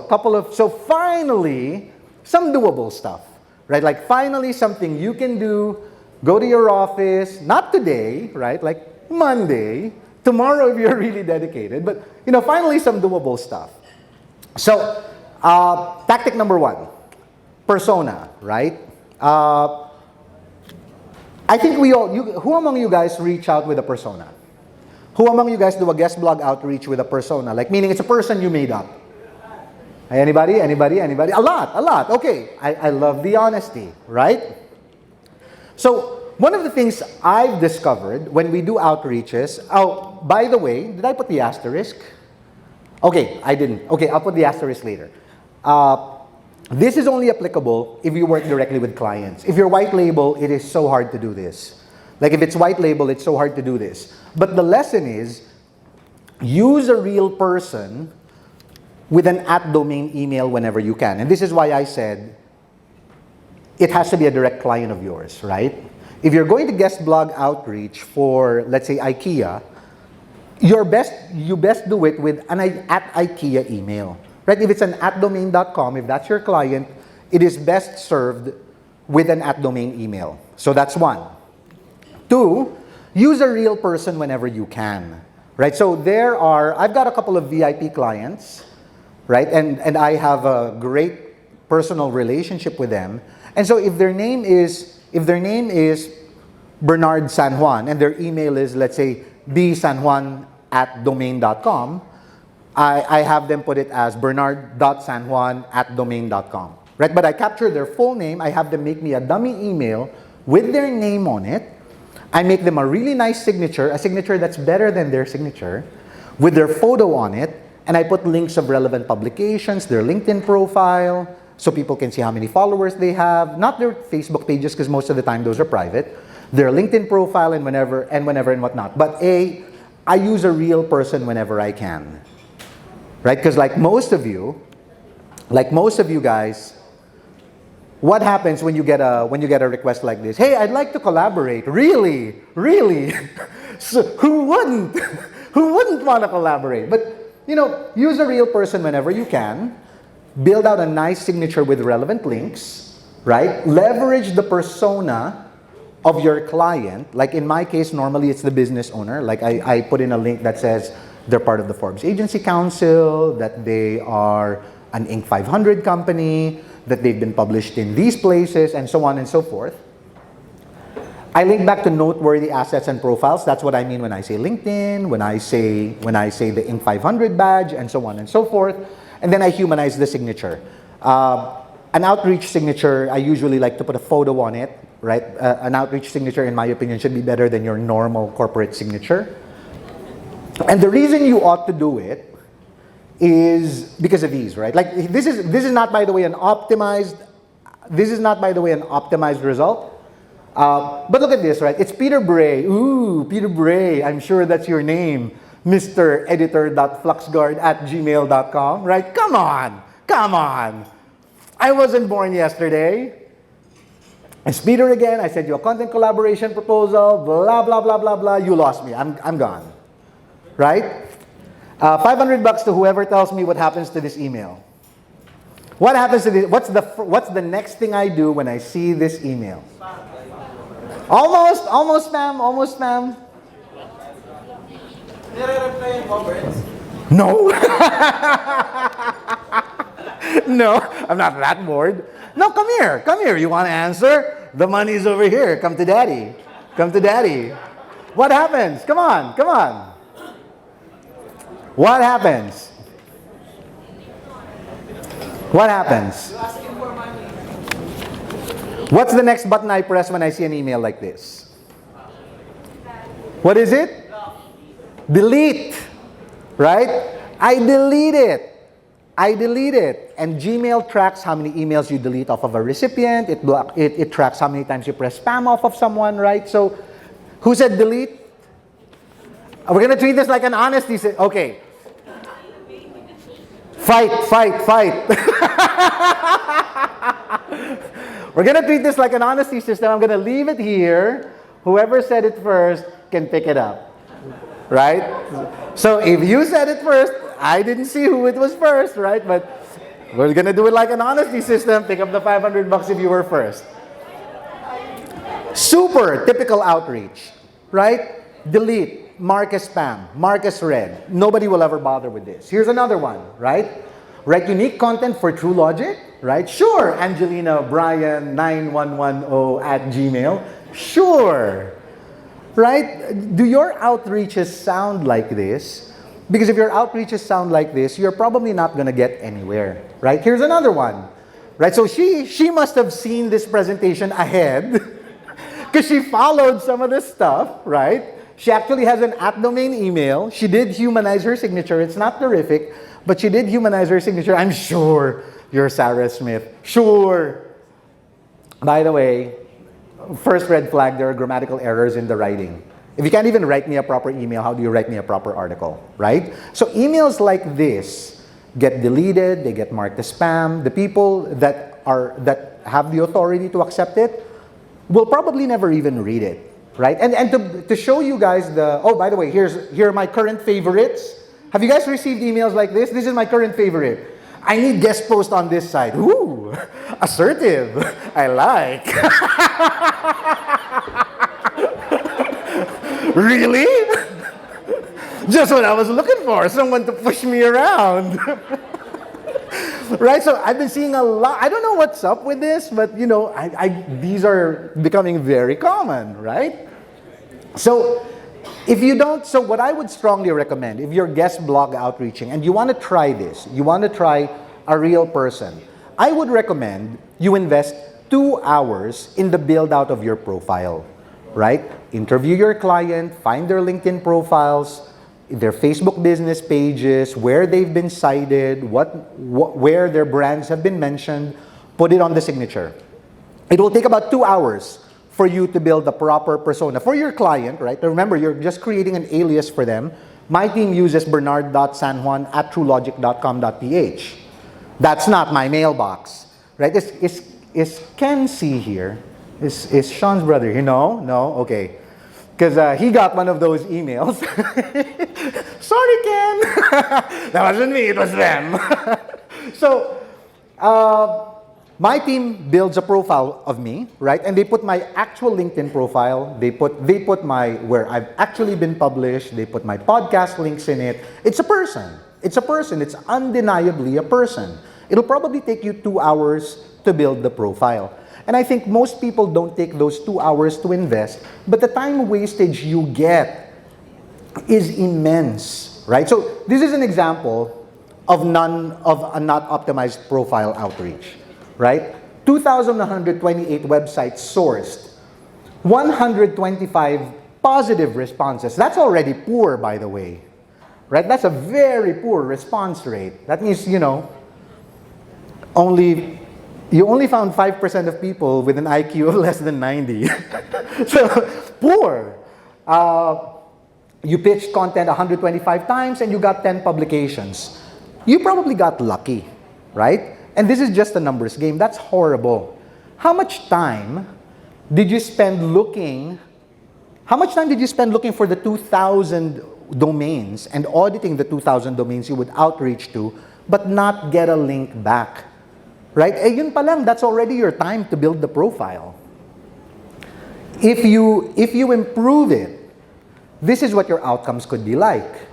finally, some doable stuff, right? Like finally something you can do, go to your office, not today, right? Like Monday, tomorrow if you're really dedicated, but finally some doable stuff. So, tactic number 1, persona, right? I think who among you guys reach out with a persona? Who among you guys do a guest blog outreach with a persona? Like meaning it's a person you made up. Anybody? A lot. Okay, I love the honesty, right? So, one of the things I've discovered when we do outreaches, by the way, did I put the asterisk? Okay, I didn't. Okay, I'll put the asterisk later. This is only applicable if you work directly with clients. If you're white label, it is so hard to do this. Like if it's white label, it's so hard to do this. But the lesson is, use a real person with an @domain email whenever you can. And this is why I said, it has to be a direct client of yours, right? If you're going to guest blog outreach for, let's say, IKEA, you best do it with an @IKEA email, right? If it's an @domain.com, if that's your client, it is best served with an @domain email. So that's 1. 2, use a real person whenever you can, right? So I've got a couple of VIP clients, right? And I have a great personal relationship with them. And so if their name is Bernard San Juan and their email is, let's say, bsanjuan@domain.com, I have them put it as bernard.sanjuan@domain.com, right? But I capture their full name. I have them make me a dummy email with their name on it. I make them a really nice signature, a signature that's better than their signature, with their photo on it, and I put links of relevant publications, their LinkedIn profile, so people can see how many followers they have, not their Facebook pages, because most of the time those are private, their LinkedIn profile and whenever and whatnot. But I use a real person whenever I can, right? Because like most of you guys, what happens when you get a request like this? Hey, I'd like to collaborate. Really? So who wouldn't? Who wouldn't want to collaborate? But use a real person whenever you can. Build out a nice signature with relevant links, right? Leverage the persona of your client. Like in my case, normally it's the business owner. Like I put in a link that says they're part of the Forbes Agency Council, that they are an Inc. 500 company, that they've been published in these places, and so on and so forth. I link back to noteworthy assets and profiles. That's what I mean when I say LinkedIn, when I say the Inc. 500 badge, and so on and so forth. And then I humanize the signature. An outreach signature, I usually like to put a photo on it, right? An outreach signature, in my opinion, should be better than your normal corporate signature. And the reason you ought to do it is because of these, right? Like this is not, by the way, an optimized. This is not, by the way, an optimized result. But look at this, right? It's Peter Bray. Ooh, Peter Bray. I'm sure that's your name, Mr. Editor.fluxguard@gmail.com, right? Come on, come on. I wasn't born yesterday. It's Peter again. I sent you a content collaboration proposal. Blah blah blah blah blah. You lost me. I'm gone. Right? $500 to whoever tells me what happens to this email. What happens to this? What's the next thing I do when I see this email? Almost spam. No. No, I'm not that bored. No, come here. You want to answer? The money's over here. Come to daddy. What happens? Come on. What happens? What's the next button I press when I see an email like this? What is it? Delete. Right? I delete it. And Gmail tracks how many emails you delete off of a recipient. It tracks how many times you press spam off of someone, right? So, who said delete? We're going to treat this like an honesty. Okay. Fight. We're going to treat this like an honesty system. I'm going to leave it here. Whoever said it first can pick it up. Right? So if you said it first, I didn't see who it was first, right? But we're going to do it like an honesty system. Pick up the $500 if you were first. Super typical outreach, right? Delete, mark as spam, mark as read. Nobody will ever bother with this. Here's another one, right? Write unique content for True Logic, right? Sure, Angelina Bryan 9110@gmail. Sure. Right? Do your outreaches sound like this? Because if your outreaches sound like this, you're probably not going to get anywhere. Right? Here's another one. Right? So she must have seen this presentation ahead because she followed some of this stuff, right? She actually has an @domain email. She did humanize her signature. It's not terrific, but she did humanize her signature. I'm sure you're Sarah Smith. Sure. By the way, first red flag, there are grammatical errors in the writing. If you can't even write me a proper email, how do you write me a proper article, right? So emails like this get deleted, they get marked as spam. The people that have the authority to accept it will probably never even read it, right? And to show you guys by the way, here are my current favorites. Have you guys received emails like this? This is my current favorite. I need guest post on this side. Ooh, assertive. I like. Really? Just what I was looking for. Someone to push me around. Right? So I've been seeing a lot. I don't know what's up with this, but these are becoming very common, right? So what I would strongly recommend, if you're guest blog outreaching and you want to try this, you want to try a real person, I would recommend you invest 2 hours in the build out of your profile, right? Interview your client, find their LinkedIn profiles, their Facebook business pages, where they've been cited, where their brands have been mentioned, put it on the signature. It will take about 2 hours for you to build the proper persona for your client, right? Remember, you're just creating an alias for them. My team uses bernard.sanjuan@truelogic.com.ph. That's not my mailbox, right? Is Ken C here? Is Sean's brother here? No? Okay. Because he got one of those emails. Sorry, Ken. That wasn't me, it was them. So, my team builds a profile of me, right? And they put my actual LinkedIn profile. They put my where I've actually been published. They put my podcast links in it. It's a person. It's undeniably a person. It'll probably take you 2 hours to build the profile. And I think most people don't take those 2 hours to invest, but the time wastage you get is immense, right? So this is an example of a not optimized profile outreach, right? 2,128 websites sourced, 125 positive responses. That's already poor, by the way, right? That's a very poor response rate. That means, you only found 5% of people with an IQ of less than 90. So, poor. You pitched content 125 times and you got 10 publications. You probably got lucky, right? And this is just a numbers game. That's horrible. How much time did you spend looking for the 2,000 domains and auditing the 2,000 domains you would outreach to, but not get a link back? Right? Eh, yun pa lang, that's already your time to build the profile. If you improve it, this is what your outcomes could be like.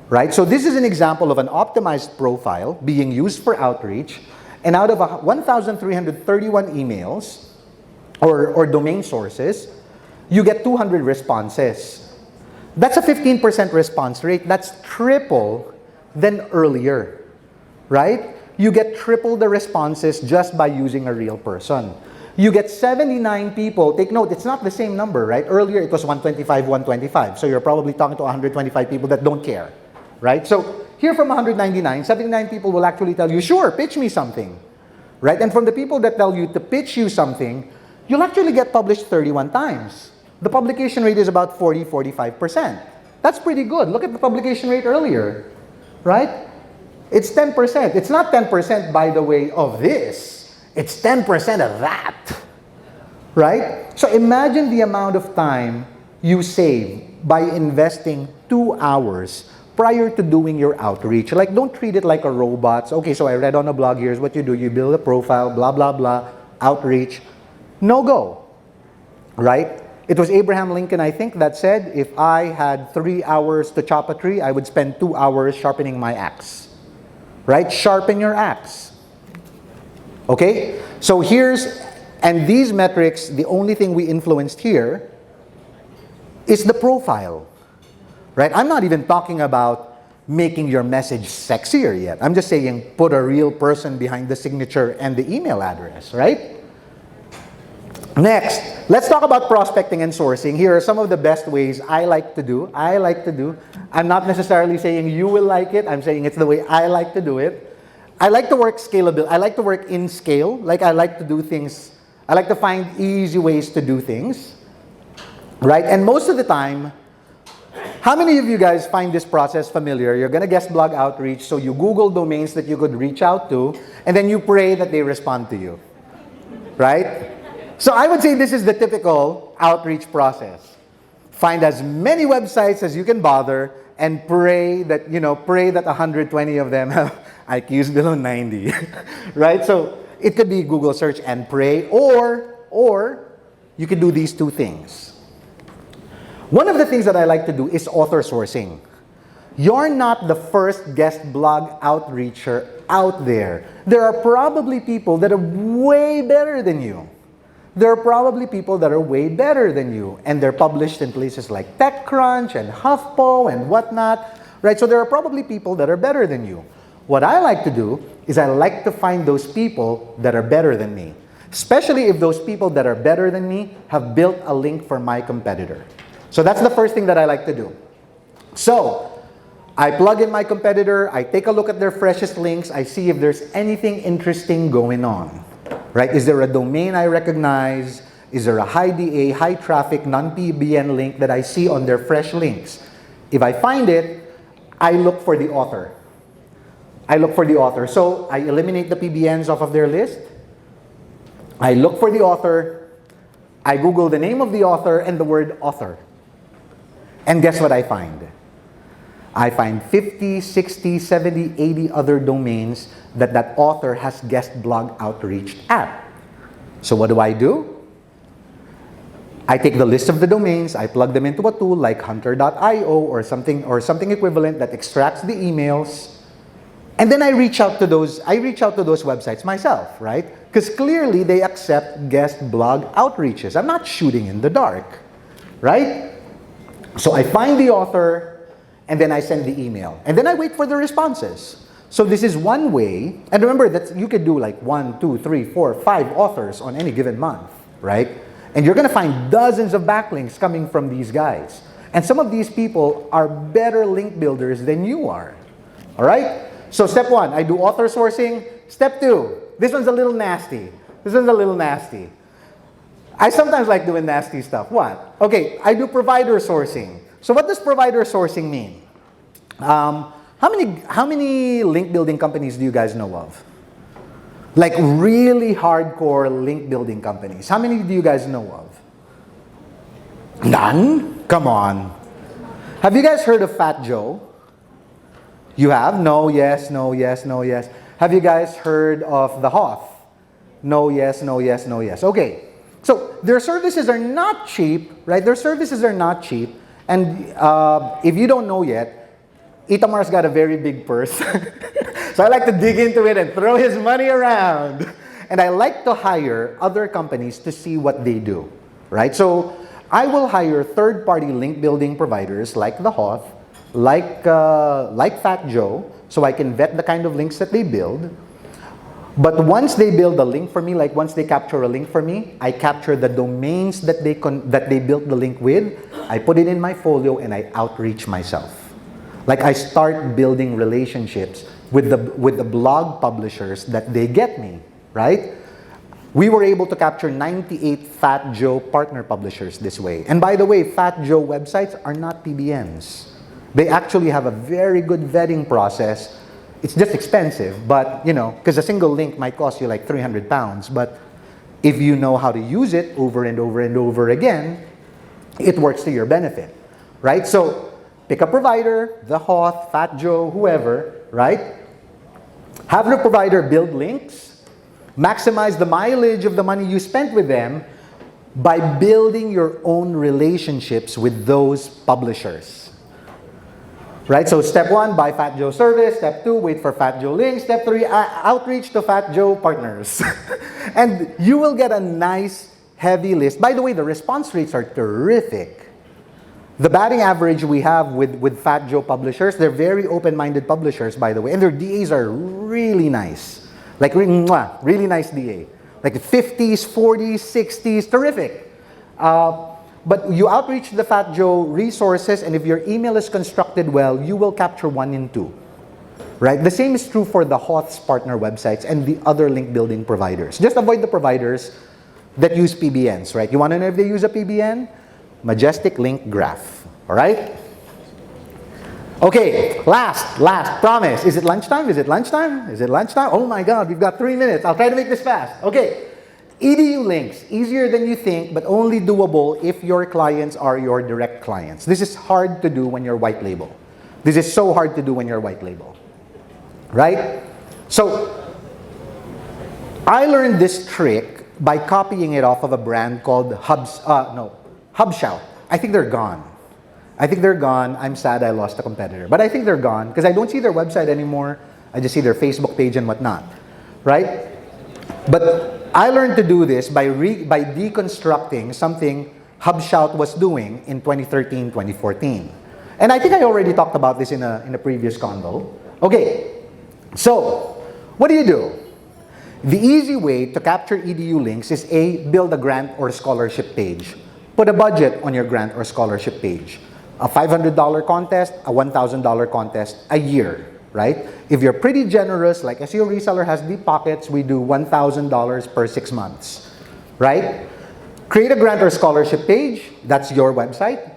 Right? So this is an example of an optimized profile being used for outreach, and out of 1,331 emails or domain sources, you get 200 responses. That's a 15% response rate. That's triple than earlier, right? You get triple the responses just by using a real person. You get 79 people. Take note, it's not the same number, right? Earlier it was 125, 125. So you're probably talking to 125 people that don't care, right? So here from 199, 79 people will actually tell you, sure, pitch me something, right? And from the people that tell you to pitch you something, you'll actually get published 31 times. The publication rate is about 40-45%. That's pretty good. Look at the publication rate earlier, right? It's 10%. It's not 10%, by the way, of this. It's 10% of that, right? So imagine the amount of time you save by investing 2 hours prior to doing your outreach. Like, don't treat it like a robot. Okay, so I read on a blog, here's what you do. You build a profile, blah, blah, blah, outreach. No go, right? It was Abraham Lincoln, I think, that said, if I had 3 hours to chop a tree, I would spend 2 hours sharpening my axe. Right? Sharpen your axe. Okay? So and these metrics, the only thing we influenced here is the profile. Right? I'm not even talking about making your message sexier yet. I'm just saying put a real person behind the signature and the email address, right? Next, let's talk about prospecting and sourcing. Here are some of the best ways I like to do. I'm not necessarily saying you will like it. I'm saying it's the way I like to do it. I like to work scalable. I like to work in scale. Like, I like to do things. I like to find easy ways to do things. Right? And most of the time, how many of you guys find this process familiar? You're going to guest blog outreach, so you Google domains that you could reach out to, and then you pray that they respond to you. Right? So I would say this is the typical outreach process. Find as many websites as you can bother and pray that 120 of them have IQs below 90. Right? So it could be Google search and pray, or you could do these two things. One of the things that I like to do is author sourcing. You're not the first guest blog outreacher out there. There are probably people that are way better than you. There are probably people that are way better than you, and they're published in places like TechCrunch and HuffPo and whatnot, right? So there are probably people that are better than you. What I like to do is I like to find those people that are better than me, especially if those people that are better than me have built a link for my competitor. So that's the first thing that I like to do. So I plug in my competitor, I take a look at their freshest links, I see if there's anything interesting going on. Right? Is there a domain I recognize? Is there a high DA, high traffic, non-PBN link that I see on their fresh links? If I find it, I look for the author. So I eliminate the PBNs off of their list. I look for the author. I Google the name of the author and the word author. And guess what I find? I find 50, 60, 70, 80 other domains that author has guest blog outreached at. So what do? I take the list of the domains, I plug them into a tool like hunter.io or something equivalent that extracts the emails, And then I reach out to those websites myself, right? Because clearly they accept guest blog outreaches. I'm not shooting in the dark, right? So I find the author, and then I send the email. And then I wait for the responses. So this is one way, and remember that you could do like 1, 2, 3, 4, 5 authors on any given month, right? And you're gonna find dozens of backlinks coming from these guys. And some of these people are better link builders than you are, all right? So step 1, I do author sourcing. Step 2, this one's a little nasty. I sometimes like doing nasty stuff. What? Okay, I do provider sourcing. So what does provider sourcing mean? How many link building companies do you guys know of? Like really hardcore link building companies. How many do you guys know of? None? Come on. Have you guys heard of Fat Joe? You have? No, yes, no, yes, no, yes. Have you guys heard of the Hoth? No, yes, no, yes, no, yes. Okay. So their services are not cheap, right? Their services are not cheap. And if you don't know yet, Itamar's got a very big purse. So I like to dig into it and throw his money around. And I like to hire other companies to see what they do, right? So I will hire third-party link building providers like the Hoth, like Fat Joe, so I can vet the kind of links that they build. But once they build a link for me, like once they capture a link for me, I capture the domains that they built the link with, I put it in my folio, and I outreach myself. Like I start building relationships with the blog publishers that they get me, right? We were able to capture 98 Fat Joe partner publishers this way. And by the way, Fat Joe websites are not PBNs. They actually have a very good vetting process. It's just expensive, but you know, because a single link might cost you like 300 pounds, but if you know how to use it over and over and over again, it works to your benefit, right? So pick a provider, the Hoth, Fat Joe, whoever, right? Have the provider build links, maximize the mileage of the money you spent with them by building your own relationships with those publishers. Right? So step 1, buy Fat Joe service. Step 2, wait for Fat Joe links. Step 3, outreach to Fat Joe partners. And you will get a nice, heavy list. By the way, the response rates are terrific. The batting average we have with Fat Joe publishers, they're very open-minded publishers, by the way. And their DAs are really nice. Like, really nice DA. Like 50s, 40s, 60s, terrific. But you outreach the Fat Joe resources, and if your email is constructed well, you will capture 1 in 2. Right? The same is true for the Hoth's partner websites and the other link building providers. Just avoid the providers that use PBNs, right? You want to know if they use a PBN? Majestic Link Graph. All right? Okay, last, promise. Is it lunchtime? Is it lunchtime? Is it lunchtime? Oh my God, we've got 3 minutes. I'll try to make this fast. Okay. EDU links, easier than you think, but only doable if your clients are your direct clients. This is hard to do when you're white label. This is so hard to do when you're white label. Right? So, I learned this trick by copying it off of a brand called Hubshout. I think they're gone. I'm sad I lost a competitor. But I think they're gone because I don't see their website anymore. I just see their Facebook page and whatnot. Right? But I learned to do this by deconstructing something Hubshout was doing in 2013, 2014. And I think I already talked about this in a previous convo. Okay, so what do? The easy way to capture EDU links is build a grant or scholarship page. Put a budget on your grant or scholarship page. A $500 contest, a $1,000 contest a year. Right? If you're pretty generous, like SEO Reseller has deep pockets, we do $1,000 per 6 months. Right? Create a grant or scholarship page. That's your website.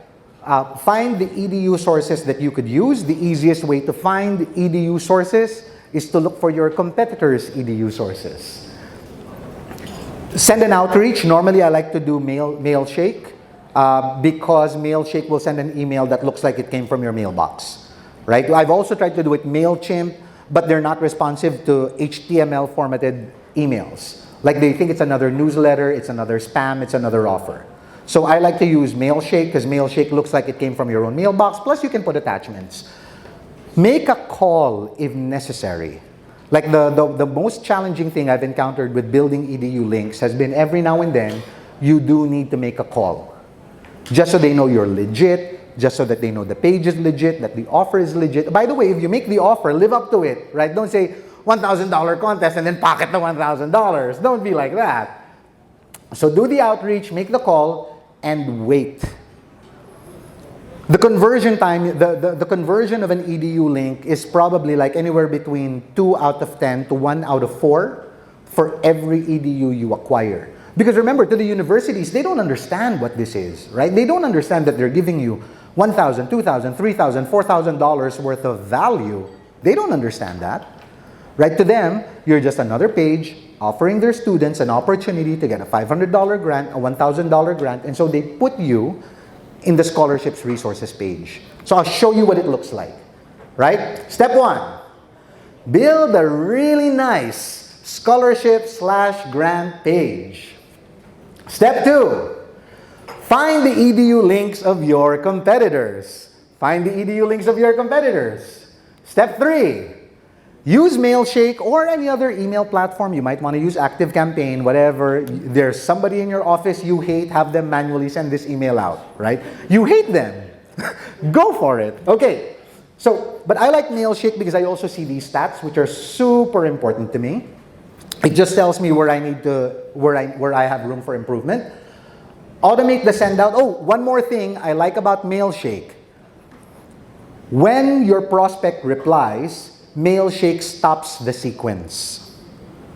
Find the EDU sources that you could use. The easiest way to find EDU sources is to look for your competitors' EDU sources. Send an outreach. Normally, I like to do Mailshake because Mailshake will send an email that looks like it came from your mailbox. Right? I've also tried to do it MailChimp, but they're not responsive to HTML formatted emails. Like they think it's another newsletter, it's another spam, it's another offer. So I like to use Mailshake because Mailshake looks like it came from your own mailbox, plus you can put attachments. Make a call if necessary. Like the most challenging thing I've encountered with building EDU links has been every now and then, you do need to make a call. Just so they know you're legit, just so that they know the page is legit, that the offer is legit. By the way, if you make the offer, live up to it, right? Don't say $1,000 contest and then pocket the $1,000. Don't be like that. So do the outreach, make the call, and wait. The conversion time, the conversion of an EDU link is probably like anywhere between 2 out of 10 to 1 out of 4 for every EDU you acquire. Because remember, to the universities, they don't understand what this is, right? They don't understand that they're giving you $1,000, $2,000, $3,000, $4,000 worth of value. They don't understand that, right? To them, you're just another page offering their students an opportunity to get a $500 grant, a $1,000 grant, and so they put you in the scholarships resources page. So I'll show you what it looks like, right? Step 1, build a really nice scholarship/grant page. Step 2, find the EDU links of your competitors. Find the EDU links of your competitors. Step 3, use Mailshake or any other email platform. You might want to use ActiveCampaign, whatever. There's somebody in your office you hate, have them manually send this email out, right? You hate them. Go for it. Okay. So, but I like Mailshake because I also see these stats, which are super important to me. It just tells me where I need to, where I have room for improvement. Automate the send out. Oh, one more thing I like about Mailshake. When your prospect replies, Mailshake stops the sequence.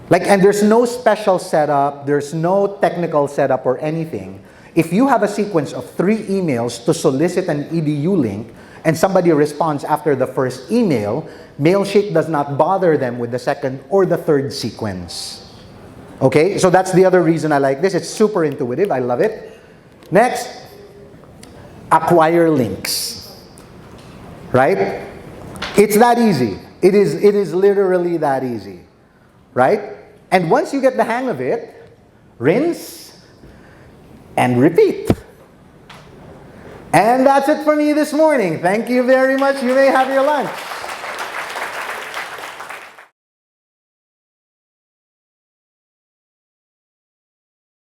And there's no special setup, there's no technical setup or anything. If you have a sequence of 3 emails to solicit an EDU link and somebody responds after the first email, Mailshake does not bother them with the second or the third sequence. Okay, so that's the other reason I like this. It's super intuitive, I love it. Next, acquire links. Right? It's that easy. It is literally that easy, right? And once you get the hang of it, rinse and repeat. And that's it for me this morning. Thank you very much. You may have your lunch.